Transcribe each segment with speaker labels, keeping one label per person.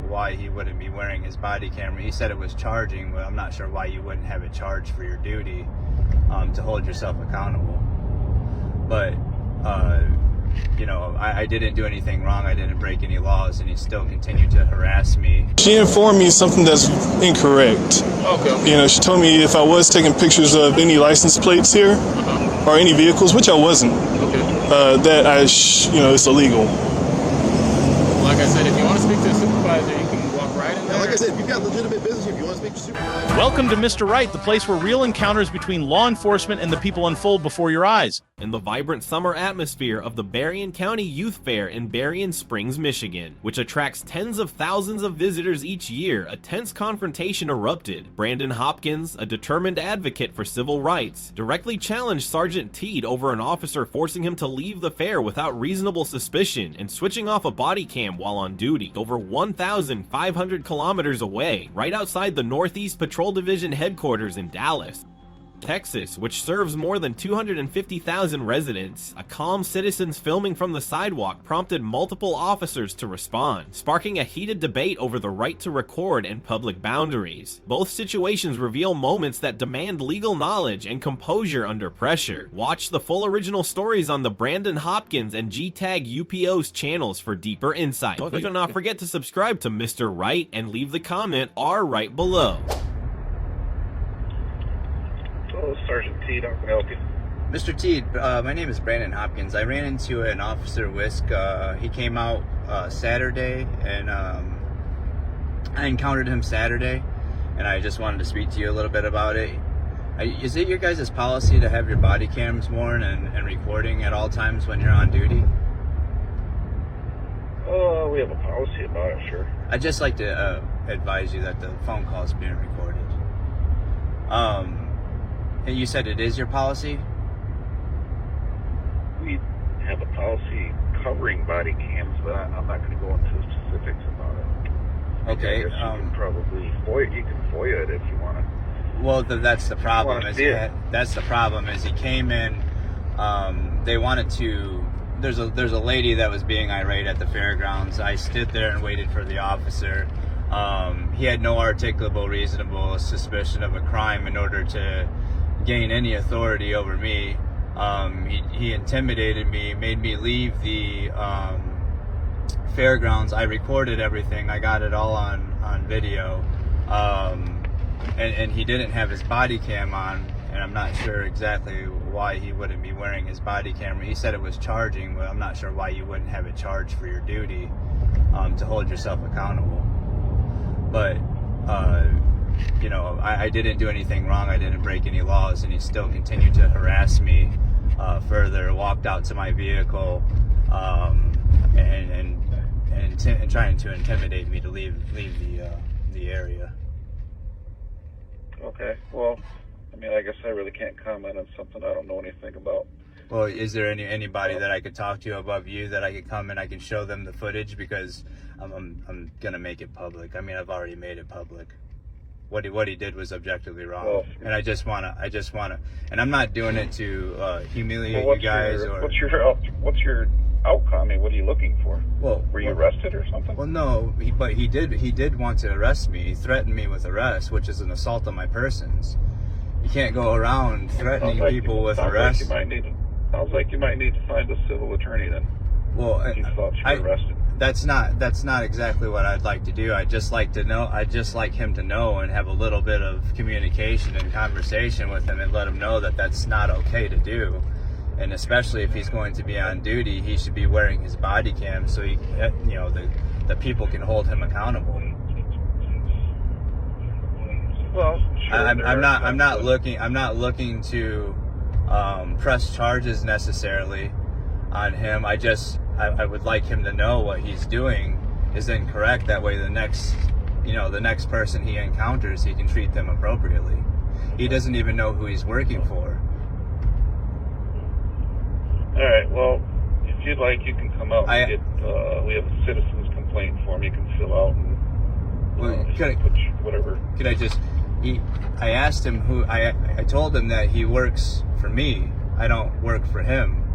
Speaker 1: why he wouldn't be wearing his body camera. He said it was charging, but I'm not sure why you wouldn't have it charged for your duty, to hold yourself accountable. But you know, I didn't do anything wrong. I didn't break any laws, and he still continued to harass me.
Speaker 2: She informed me something that's incorrect.
Speaker 3: Okay.
Speaker 2: You know, she told me if I was taking pictures of any license plates here or any vehicles, which I wasn't, that you know, it's illegal.
Speaker 3: Like I said, if you want to speak to a supervisor, you can walk right in there.
Speaker 4: Yeah, like I said, if you've got legitimate business, if you want to speak to supervisor.
Speaker 5: Welcome to Mr. Right, the place where real encounters between law enforcement and the people unfold before your eyes.
Speaker 6: In the vibrant summer atmosphere of the Berrien County Youth Fair in Berrien Springs, Michigan, which attracts tens of thousands of visitors each year, a tense confrontation erupted. Brandon Hopkins, a determined advocate for civil rights, directly challenged Sergeant Teed over an officer forcing him to leave the fair without reasonable suspicion and switching off a body cam while on duty over 1,500 kilometers away, right outside the Northeast Patrol Division headquarters in Dallas, Texas, which serves more than 250,000 residents. A calm citizens filming from the sidewalk prompted multiple officers to respond, sparking a heated debate over the right to record and public boundaries. Both situations reveal moments that demand legal knowledge and composure under pressure. Watch the full original stories on the Brandon Hopkins and G-Tag UPO's channels for deeper insight. Do not forget to subscribe to Mr. Right and leave the comment R right below.
Speaker 7: Sergeant Teed, how can I help you?
Speaker 1: Mr. Teed, my name is Brandon Hopkins. I ran into an officer, Whisk. He came out Saturday, and I encountered him Saturday, and I just wanted to speak to you a little bit about it. Is it your guys' policy to have your body cams worn and recording at all times when you're on duty?
Speaker 7: We have a policy about it, sure.
Speaker 1: I'd just like to advise you that the phone call is being recorded. And you said it is your policy?
Speaker 7: We have a policy covering body cams, but I'm not going to go into specifics about it.
Speaker 1: Okay.
Speaker 7: I guess you can probably FOIA it if you want to.
Speaker 1: Well, that's the problem. That's the problem. Is he came in? They wanted to. There's a lady that was being irate at the fairgrounds. I stood there and waited for the officer. He had no articulable, reasonable suspicion of a crime in order to gain any authority over me. He intimidated me, made me leave the fairgrounds. I recorded everything. I got it all on video. And he didn't have his body cam on, and I'm not sure exactly why he wouldn't be wearing his body camera. He said it was charging, but I'm not sure why you wouldn't have it charged for your duty, to hold yourself accountable. But you know, I didn't do anything wrong. I didn't break any laws, and he still continued to harass me further. Walked out to my vehicle and trying to intimidate me to leave the area.
Speaker 7: Okay. Well, I mean, I guess I really can't comment on something I don't know anything about.
Speaker 1: Well, is there anybody that I could talk to above you that I could come and I can show them the footage, because I'm gonna make it public. I mean, I've already made it public. What he did was objectively wrong, well, and I just wanna, and I'm not doing it to humiliate you guys.
Speaker 7: What's your outcome? I mean, what are you looking for?
Speaker 1: Well,
Speaker 7: were you arrested or something?
Speaker 1: Well, no, but he did want to arrest me. He threatened me with arrest, which is an assault on my persons. You can't go around threatening people with arrest.
Speaker 7: Sounds like you might need to find a civil attorney then.
Speaker 1: Well,
Speaker 7: you thought you were arrested.
Speaker 1: That's not exactly what I'd like to do. I'd just like him to know and have a little bit of communication and conversation with him and let him know that that's not okay to do. And especially if he's going to be on duty, he should be wearing his body cam so he, you know, the people can hold him accountable.
Speaker 7: Well, sure,
Speaker 1: I'm not looking to press charges necessarily on him. I would like him to know what he's doing is incorrect. That way the next person he encounters, he can treat them appropriately. He doesn't even know who he's working for.
Speaker 7: All right, well, if you'd like, you can come out and get, we have a citizen's complaint form you can fill out and whatever.
Speaker 1: I asked him I told him that he works for me. I don't work for him.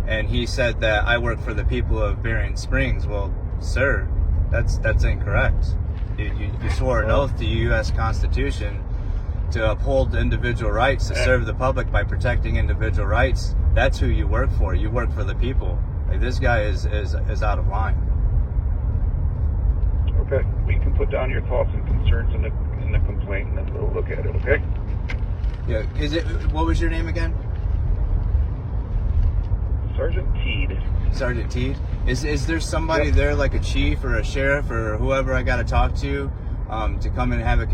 Speaker 1: And he said that I work for the people of Berrien Springs. Well, sir, That's incorrect. You swore an oath to the U.S. Constitution to uphold individual rights, to serve the public by protecting individual rights. That's who you work for. You work for the people. Like, this guy is out of line.
Speaker 7: Okay, we can put down your thoughts and concerns in the complaint, and then we'll look at it. Okay?
Speaker 1: Yeah. What was your name again?
Speaker 7: Sergeant Teed.
Speaker 1: Sergeant Teed. Is there somebody there, like a chief or a sheriff or whoever I got to talk to come and have a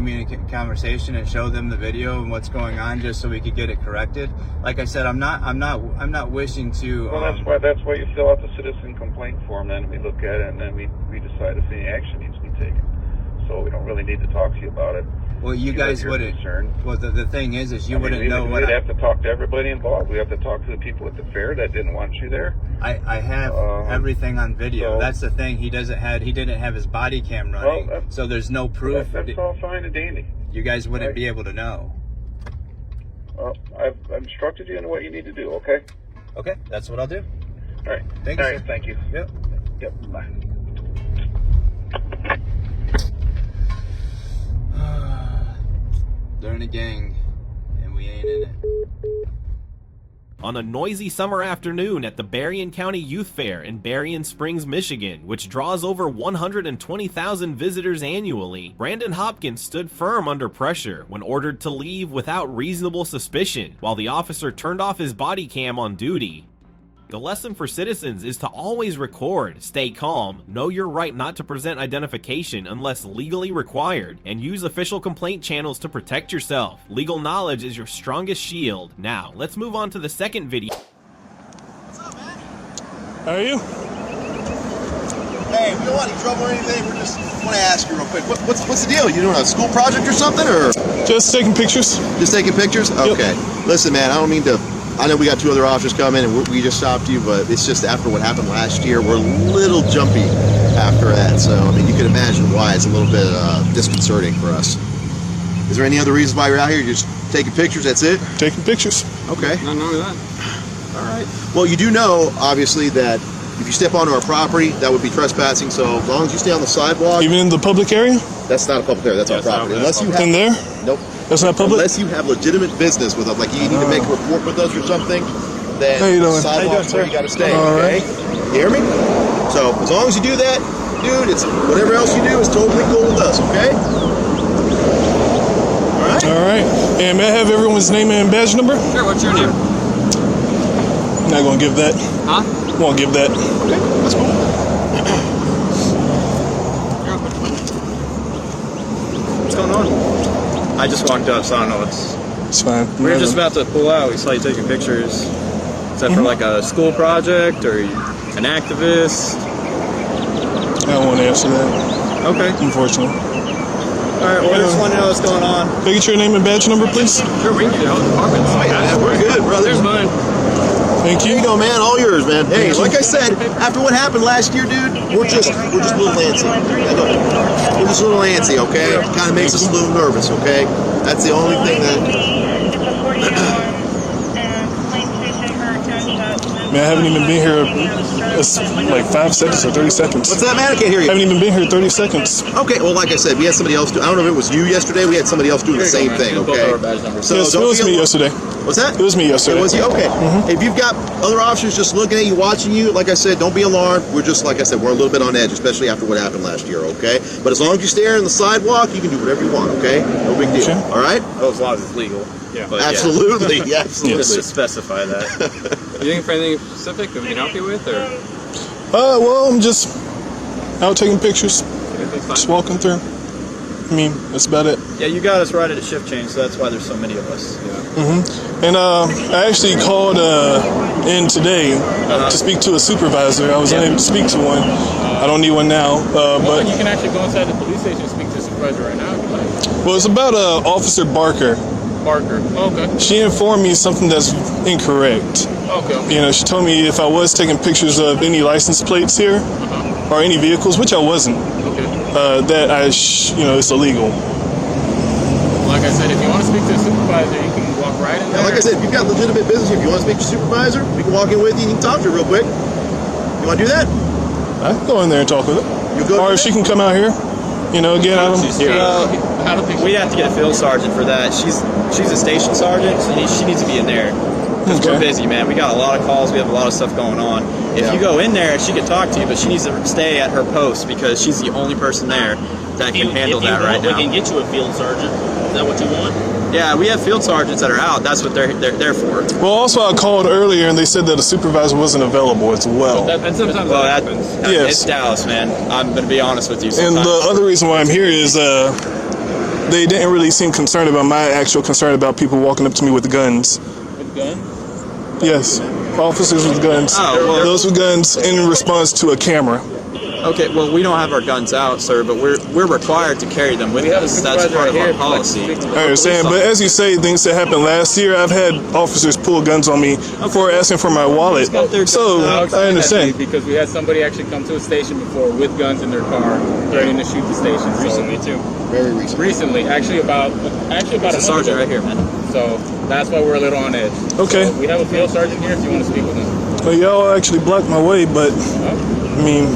Speaker 1: conversation and show them the video and what's going on, just so we could get it corrected? Like I said, I'm not wishing to.
Speaker 7: Well, that's why you fill out the citizen complaint form. Then we look at it, and then we decide if any action needs to be taken. So we don't really need to talk to you about it.
Speaker 1: Well, you guys wouldn't. Well, the thing is you wouldn't know what.
Speaker 7: We'd have to talk to everybody involved. We have to talk to the people at the fair that didn't want you there.
Speaker 1: I have everything on video. So, that's the thing. He didn't have his body cam running, so there's no proof.
Speaker 7: That's all fine and dandy.
Speaker 1: You guys wouldn't be able to know.
Speaker 7: Well, I've instructed you in what you need to do. Okay.
Speaker 1: Okay, that's what I'll do.
Speaker 7: All right.
Speaker 1: Thank you.
Speaker 7: All right. Thank you.
Speaker 1: Yep.
Speaker 7: Yep. Bye.
Speaker 1: They're in a gang, and we ain't in it.
Speaker 6: On a noisy summer afternoon at the Berrien County Youth Fair in Berrien Springs, Michigan, which draws over 120,000 visitors annually, Brandon Hopkins stood firm under pressure when ordered to leave without reasonable suspicion, while the officer turned off his body cam on duty. The lesson for citizens is to always record, stay calm, know your right not to present identification unless legally required, and use official complaint channels to protect yourself. Legal knowledge is your strongest shield. Now, let's move on to the second video.
Speaker 4: What's up, man?
Speaker 2: How are you?
Speaker 4: Hey, we don't want any trouble or anything. We just want to ask you real quick. What's the deal? You doing a school project or something, or
Speaker 2: Just taking pictures.
Speaker 4: just taking pictures? Okay. Listen, man, I don't mean to. I know we got two other officers coming, and we just stopped you, but it's just after what happened last year, we're a little jumpy after that. So, I mean, you can imagine why it's a little bit disconcerting for us. Is there any other reasons why you're out here? You're just taking pictures, that's it?
Speaker 2: Taking pictures.
Speaker 4: Okay.
Speaker 3: Not knowing that.
Speaker 4: All right. Well, you do know, obviously, that if you step onto our property, that would be trespassing. So as long as you stay on the sidewalk.
Speaker 2: Even in the public area?
Speaker 4: That's not a public area. That's our property. Unless you have.
Speaker 2: In there?
Speaker 4: Nope.
Speaker 2: That's not public?
Speaker 4: Unless you have legitimate business with us, like you need to make a report with us or something, then
Speaker 2: How you doing?
Speaker 4: sidewalk's where you got to stay,
Speaker 2: All
Speaker 4: okay? You hear me? So as long as you do that, dude, it's whatever else you do is totally cool with us, okay? All right?
Speaker 2: All right. And may I have everyone's name and badge number?
Speaker 3: Sure, what's your name?
Speaker 2: Not going to give that.
Speaker 3: Huh?
Speaker 2: Won't give that.
Speaker 4: Okay, that's cool.
Speaker 8: What's going on? I just walked up, so I don't know what's...
Speaker 2: It's fine.
Speaker 8: We were just about to pull out. We saw you taking pictures. Is that for like a school project or an activist?
Speaker 2: I won't answer that,
Speaker 8: Okay.
Speaker 2: unfortunately.
Speaker 8: All right, well, I just want to know what's going on.
Speaker 2: Can I get your name and badge number, please?
Speaker 3: Sure, we can do the whole department.
Speaker 4: Oh, yeah, we're good, brother.
Speaker 3: There's mine.
Speaker 2: Thank
Speaker 4: Here
Speaker 2: you.
Speaker 4: you go, man. All yours, man. Hey, like I said, after what happened last year, dude, we're just a little antsy. We're just a little antsy, okay? It kind of makes us a little nervous, okay? That's the only thing that.
Speaker 2: Man, I haven't even been here like 5 seconds or 30 seconds.
Speaker 4: What's that, man? I can't hear
Speaker 2: I
Speaker 4: you.
Speaker 2: haven't even been here 30 seconds.
Speaker 4: Okay, well, like I said, we had somebody else do. I don't know if it was you yesterday. We had somebody else doing the same thing, okay? So
Speaker 2: Yes, it
Speaker 4: don't
Speaker 2: was
Speaker 4: be
Speaker 2: me
Speaker 4: alarmed.
Speaker 2: yesterday.
Speaker 4: What's that?
Speaker 2: It was me yesterday.
Speaker 4: It was you? Okay. If you've got other officers just looking at you, watching you, like I said, don't be alarmed. We're just, like I said, we're a little bit on edge, especially after what happened last year, okay? But as long as you stay on the sidewalk, you can do whatever you want, okay? No big deal.
Speaker 2: Okay.
Speaker 4: All right?
Speaker 8: Well, as long as it's legal. Yeah. But
Speaker 4: Absolutely. Yeah, absolutely.
Speaker 8: Just to specify that.
Speaker 3: You looking for anything specific that we can help you with, or?
Speaker 2: Well, I'm just out taking pictures,
Speaker 3: That's
Speaker 2: just
Speaker 3: fine.
Speaker 2: walking through. I mean, that's about it.
Speaker 8: Yeah, you got us right at a shift change, so that's why there's so many of us.
Speaker 2: And I actually called in today to speak to a supervisor. I was unable to speak to one. I don't need one now.
Speaker 3: Well,
Speaker 2: But
Speaker 3: you can actually go inside the police station and speak to the supervisor right now if you like.
Speaker 2: well, it's about Officer Barker.
Speaker 3: Barker. Okay.
Speaker 2: She informed me something that's incorrect.
Speaker 3: Okay.
Speaker 2: You know, she told me if I was taking pictures of any license plates here or any vehicles, which I wasn't,
Speaker 3: Okay.
Speaker 2: that it's illegal.
Speaker 3: Like I said, if you want to speak to the supervisor, you can walk right in there.
Speaker 4: Yeah, like I said, if you've got legitimate business, if you want to speak to your supervisor, we can walk in with you and you can talk to her real quick. You want to do that?
Speaker 2: I can go in there and talk with her.
Speaker 4: You good?
Speaker 2: Or if she can come out here. You know, again, I don't.
Speaker 3: I don't think
Speaker 8: We have to get a field sergeant for that. She's a station sergeant, so she needs to be in there. Because we're busy, man. We got a lot of calls. We have a lot of stuff going on. If you go in there, she could talk to you, but she needs to stay at her post because she's the only person there that can handle that right now.
Speaker 5: We can get you a field sergeant. Is that what you want?
Speaker 8: Yeah, we have field sergeants that are out. That's what they're there for.
Speaker 2: Well, also I called earlier and they said that a supervisor wasn't available as well.
Speaker 3: And sometimes that happens.
Speaker 2: Yes.
Speaker 8: It's Dallas, man. I'm going to be honest with you.
Speaker 2: And
Speaker 8: Sometimes.
Speaker 2: the other reason why I'm here is they didn't really seem concerned about my actual concern about people walking up to me with guns.
Speaker 3: With guns?
Speaker 2: Yes, officers with guns.
Speaker 8: Oh, well,
Speaker 2: those with guns in response to a camera.
Speaker 8: Okay, well, we don't have our guns out, sir, but we're required to carry them with us. That's part of our policy.
Speaker 2: I understand, but as you say, things that happened last year, I've had officers pull guns on me for asking for my wallet. So I understand.
Speaker 3: Because we had somebody actually come to a station before with guns in their car, threatening to shoot the station.
Speaker 8: Recently, too.
Speaker 4: Very recent.
Speaker 3: Recently, actually about
Speaker 8: It's a sergeant right here, man.
Speaker 3: So that's why we're a little on edge.
Speaker 2: Okay.
Speaker 3: So we have a field sergeant here if you want to speak with him.
Speaker 2: Well, y'all actually blocked my way, but I mean,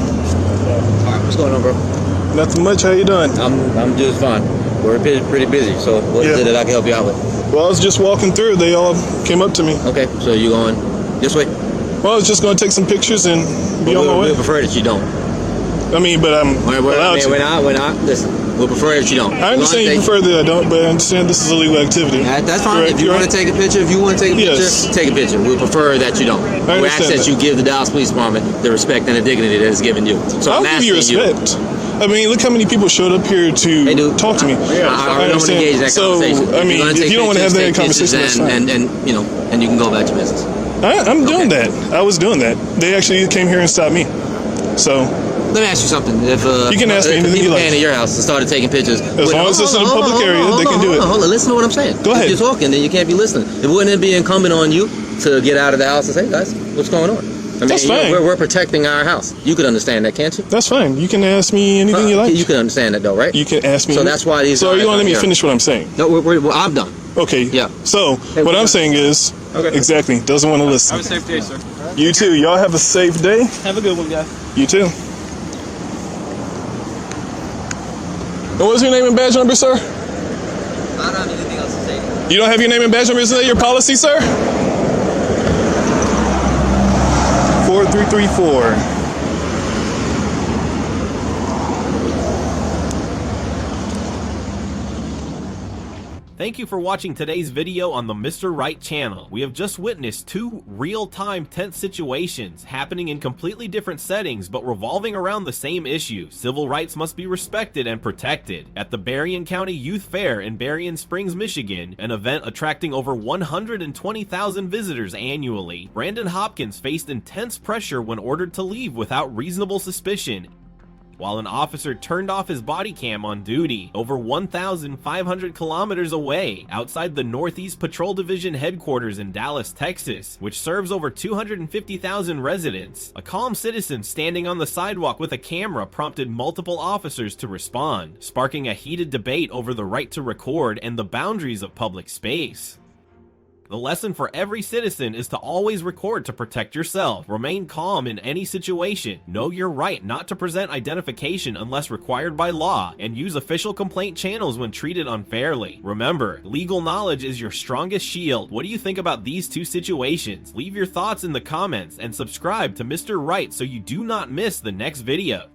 Speaker 9: Alright, what's going on, bro?
Speaker 2: nothing much. How you doing?
Speaker 9: I'm just fine. We're pretty busy, so what is it that I can help you out with?
Speaker 2: Well, I was just walking through. They all came up to me.
Speaker 9: Okay, so you going this way?
Speaker 2: Well, I was just going to take some pictures and be on my way.
Speaker 9: We'll prefer that you don't.
Speaker 2: I mean, but I'm allowed to.
Speaker 9: When I listen, we'll prefer that you don't.
Speaker 2: I understand you prefer that I don't, but I understand this is a legal activity.
Speaker 9: That's fine.
Speaker 2: Correct?
Speaker 9: If you want to take a picture,
Speaker 2: Yes.
Speaker 9: take a picture. We'll prefer that you don't. We ask that you give the Dallas Police Department the respect and the dignity that is given you. So
Speaker 2: I'll give you respect. I mean, look how many people showed up here to talk to me.
Speaker 9: I don't want to engage in that
Speaker 2: so,
Speaker 9: conversation.
Speaker 2: I mean, if you don't want to have that conversation, that's fine.
Speaker 9: And you can go about your business.
Speaker 2: I'm doing that. I was doing that. They actually came here and stopped me. So
Speaker 9: let me ask you something. If
Speaker 2: you can ask me anything you like.
Speaker 9: People came to your house and started taking pictures.
Speaker 2: As long as it's in a public area, they can do it.
Speaker 9: Hold on, listen to what I'm saying.
Speaker 2: Go ahead.
Speaker 9: If you're talking, then you can't be listening. Wouldn't it be incumbent on you to get out of the house and say, hey guys, what's going on? I mean,
Speaker 2: That's fine.
Speaker 9: We're protecting our house. You could understand that, can't you?
Speaker 2: That's fine. You can ask me anything you like.
Speaker 9: You can understand that, though, right?
Speaker 2: You can ask me.
Speaker 9: So that's why these.
Speaker 2: So are you going to let me
Speaker 9: here.
Speaker 2: finish what I'm saying?
Speaker 9: No, I'm done.
Speaker 2: Okay.
Speaker 9: Yeah.
Speaker 2: So what I'm saying is, exactly, doesn't want to listen.
Speaker 8: Have a safe day, sir.
Speaker 2: You too. Y'all have a safe day.
Speaker 5: Have a good one, guys.
Speaker 2: You too. And what's your name and badge number, sir?
Speaker 9: I don't have anything else to say.
Speaker 2: You don't have your name and badge number? Isn't that your policy, sir? 4334.
Speaker 6: Thank you for watching today's video on the Mr. Right channel. We have just witnessed two real-time tense situations happening in completely different settings but revolving around the same issue. Civil rights must be respected and protected. At the Berrien County Youth Fair in Berrien Springs, Michigan, an event attracting over 120,000 visitors annually, Brandon Hopkins faced intense pressure when ordered to leave without reasonable suspicion, while an officer turned off his body cam on duty over 1,500 kilometers away outside the Northeast Patrol Division headquarters in Dallas, Texas, which serves over 250,000 residents. A calm citizen standing on the sidewalk with a camera prompted multiple officers to respond, sparking a heated debate over the right to record and the boundaries of public space. The lesson for every citizen is to always record to protect yourself. Remain calm in any situation. Know your right not to present identification unless required by law, and use official complaint channels when treated unfairly. Remember, legal knowledge is your strongest shield. What do you think about these two situations? Leave your thoughts in the comments and subscribe to Mr. Right so you do not miss the next video.